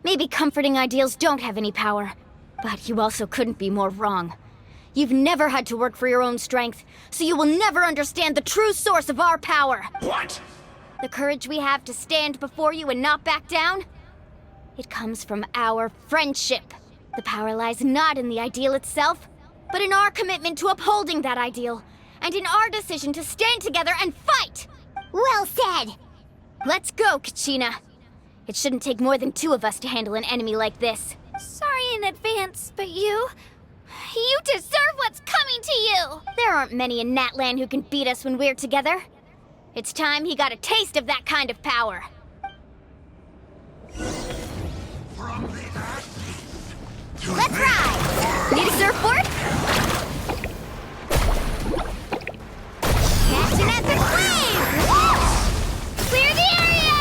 Maybe comforting ideals don't have any power, but you also couldn't be more wrong. You've never had to work for your own strength, so you will never understand the true source of our power. What? The courage we have to stand before you and not back down? It comes from our friendship. The power lies not in the ideal itself, but in our commitment to upholding that ideal, and in our decision to stand together and fight! Well said! Let's go, Kachina. It shouldn't take more than two of us to handle an enemy like this. Sorry in advance, but you deserve what's coming to you! There aren't many in Natlan who can beat us when we're together. It's time he got a taste of that kind of power. Let's ride! Need a surfboard? Catching up the flames! Clear the area!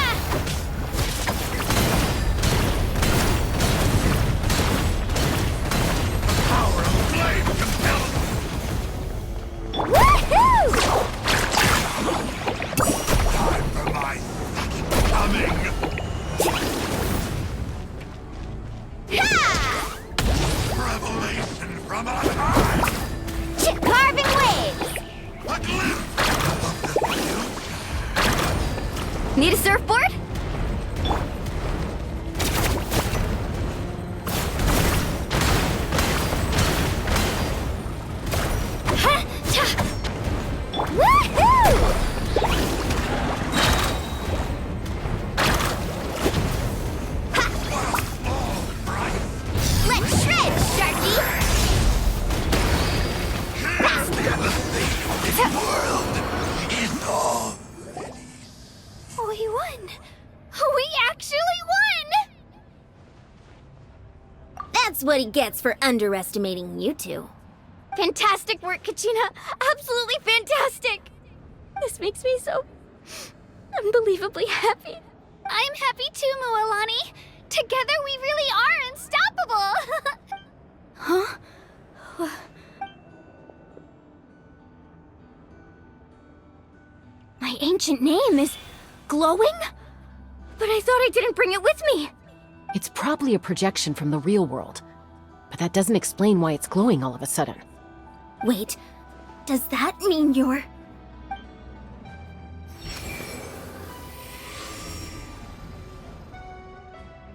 Power of flame compels. Woohoo! Time for my fucking coming. Ha! Revelation from on high. Carving waves! A glimpse of the future. Need a surfboard? Ha! Ta! Woohoo! Let's shred, Sharky! This world is all. We won! We actually won! That's what he gets for underestimating you two. Fantastic work, Kachina! Absolutely fantastic! This makes me so unbelievably happy. I'm happy too, Moalani. Together we really are unstoppable! Huh? My ancient name is glowing? But I thought I didn't bring it with me. It's probably a projection from the real world, but that doesn't explain why it's glowing all of a sudden. Wait, does that mean you're...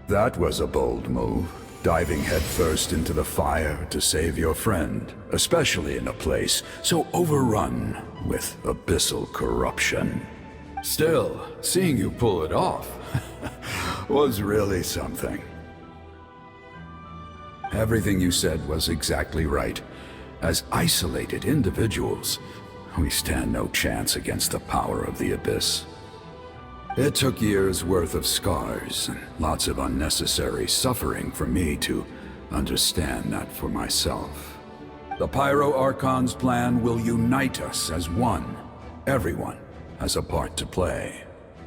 That was a bold move, diving headfirst into the fire to save your friend, especially in a place so overrun with abyssal corruption. Still, seeing you pull it off was really something. Everything you said was exactly right. As isolated individuals, we stand no chance against the power of the Abyss. It took years' worth of scars and lots of unnecessary suffering for me to understand that for myself. The Pyro Archon's plan will unite us as one. Everyone has a part to play.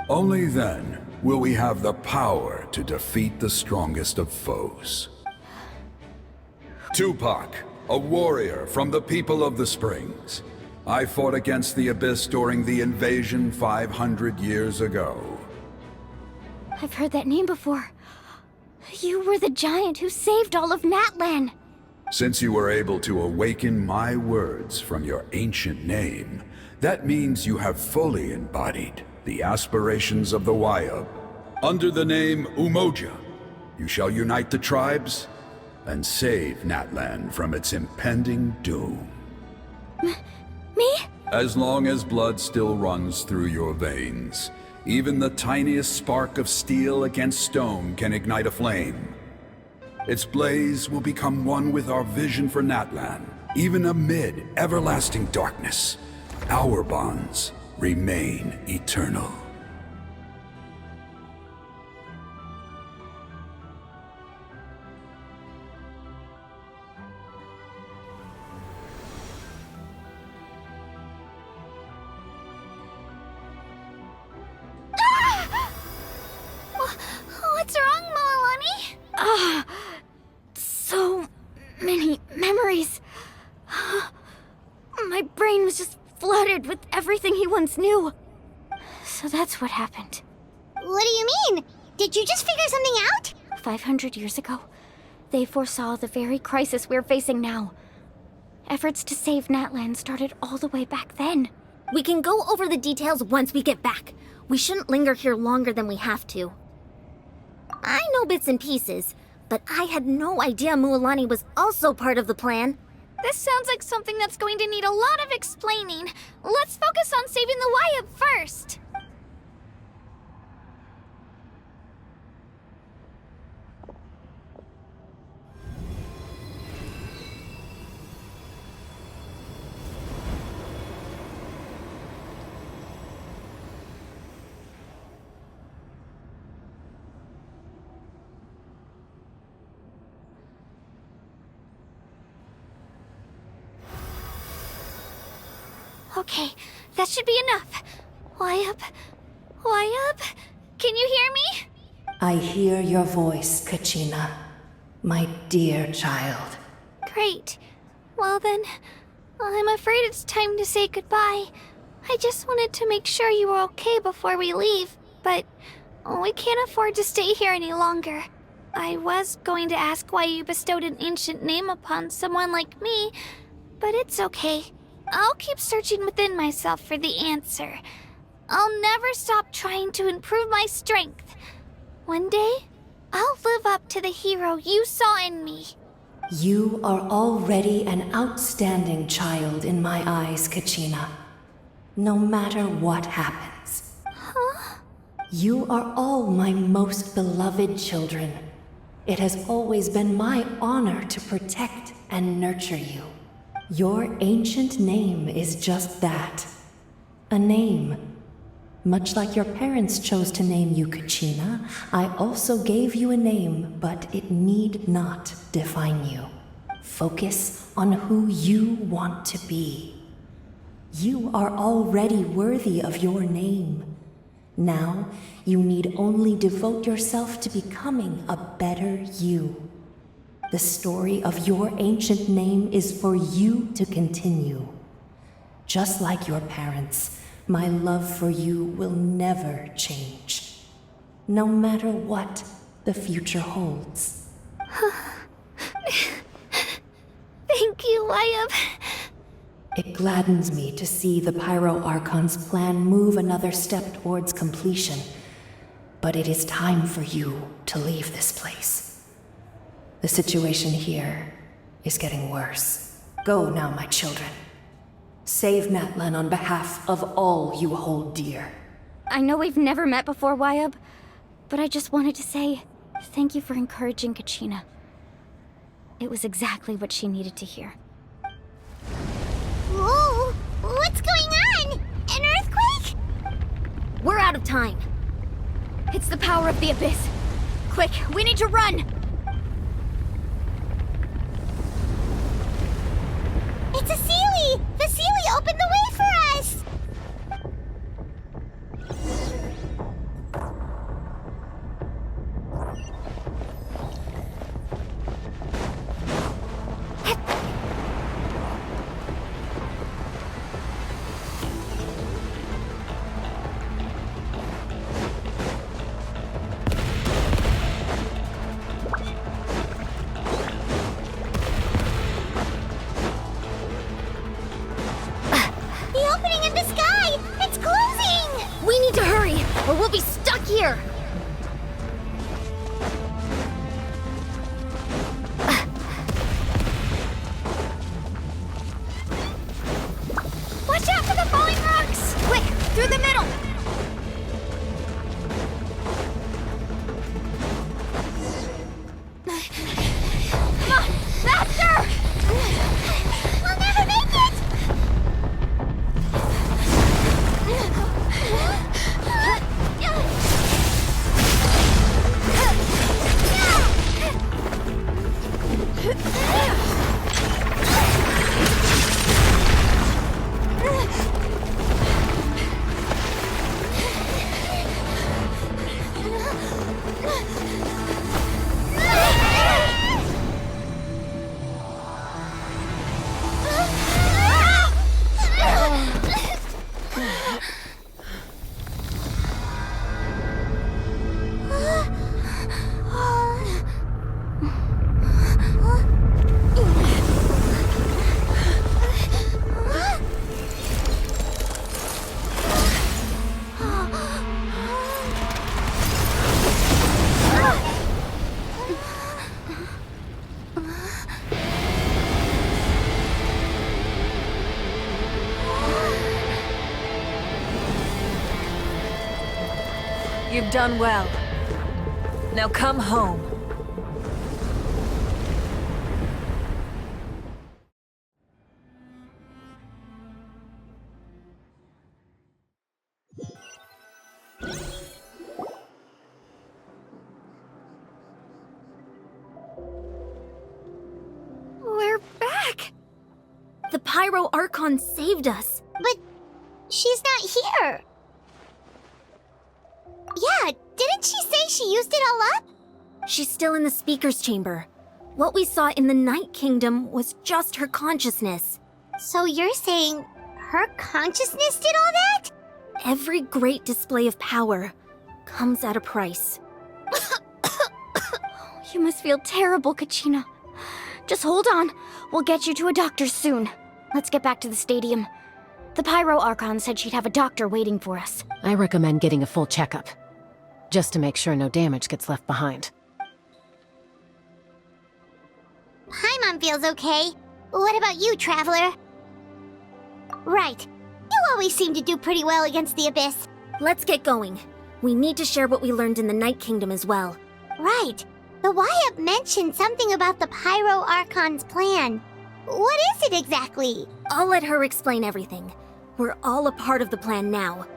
Only then will we have the power to defeat the strongest of foes. Tupac, a warrior from the people of the Springs. I fought against the Abyss during the invasion 500 years ago. I've heard that name before. You were the giant who saved all of Natlan. Since you were able to awaken my words from your ancient name, that means you have fully embodied the aspirations of the Wayub. Under the name Umoja, you shall unite the tribes and save Natlan from its impending doom. Me? As long as blood still runs through your veins, even the tiniest spark of steel against stone can ignite a flame. Its blaze will become one with our vision for Natlan, even amid everlasting darkness. Our bonds remain eternal. What's wrong, Malani? So many memories. My brain was just flooded with everything he once knew. So that's what happened. What do you mean? Did you just figure something out? 500 years ago, they foresaw the very crisis we're facing now. Efforts to save Natlan started all the way back then. We can go over the details once we get back. We shouldn't linger here longer than we have to. I know bits and pieces, but I had no idea Mualani was also part of the plan. This sounds like something that's going to need a lot of explaining. Let's focus on saving the Wyatt first. Okay, that should be enough. Wyatt? Can you hear me? I hear your voice, Kachina, my dear child. Great. Well then, I'm afraid it's time to say goodbye. I just wanted to make sure you were okay before we leave, but we can't afford to stay here any longer. I was going to ask why you bestowed an ancient name upon someone like me, but it's okay. I'll keep searching within myself for the answer. I'll never stop trying to improve my strength. One day, I'll live up to the hero you saw in me. You are already an outstanding child in my eyes, Kachina. No matter what happens. Huh? You are all my most beloved children. It has always been my honor to protect and nurture you. Your ancient name is just that. A name. Much like your parents chose to name you Kachina, I also gave you a name, but it need not define you. Focus on who you want to be. You are already worthy of your name. Now, you need only devote yourself to becoming a better you. The story of your ancient name is for you to continue. Just like your parents, my love for you will never change. No matter what the future holds. Thank you, Wyatt. It gladdens me to see the Pyro Archon's plan move another step towards completion. But it is time for you to leave this place. The situation here is getting worse. Go now, my children. Save Natlan on behalf of all you hold dear. I know we've never met before, Wyatt, but I just wanted to say thank you for encouraging Kachina. It was exactly what she needed to hear. Whoa! What's going on? An earthquake? We're out of time. It's the power of the Abyss. Quick, we need to run! It's a Seelie! The Seelie opened the way for us! You've done well. Now come home. We're back! The Pyro Archon saved us. But she's not here. Yeah, didn't she say she used it all up? She's still in the Speaker's Chamber. What we saw in the Night Kingdom was just her consciousness. So you're saying her consciousness did all that? Every great display of power comes at a price. You must feel terrible, Kachina. Just hold on. We'll get you to a doctor soon. Let's get back to the stadium. The Pyro Archon said she'd have a doctor waiting for us. I recommend getting a full checkup, just to make sure no damage gets left behind. Paimon feels okay. What about you, Traveler? Right. You always seem to do pretty well against the Abyss. Let's get going. We need to share what we learned in the Night Kingdom as well. Right. The Wyatt mentioned something about the Pyro Archon's plan. What is it exactly? I'll let her explain everything. We're all a part of the plan now.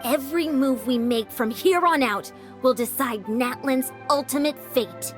Every move we make from here on out will decide Natlan's ultimate fate.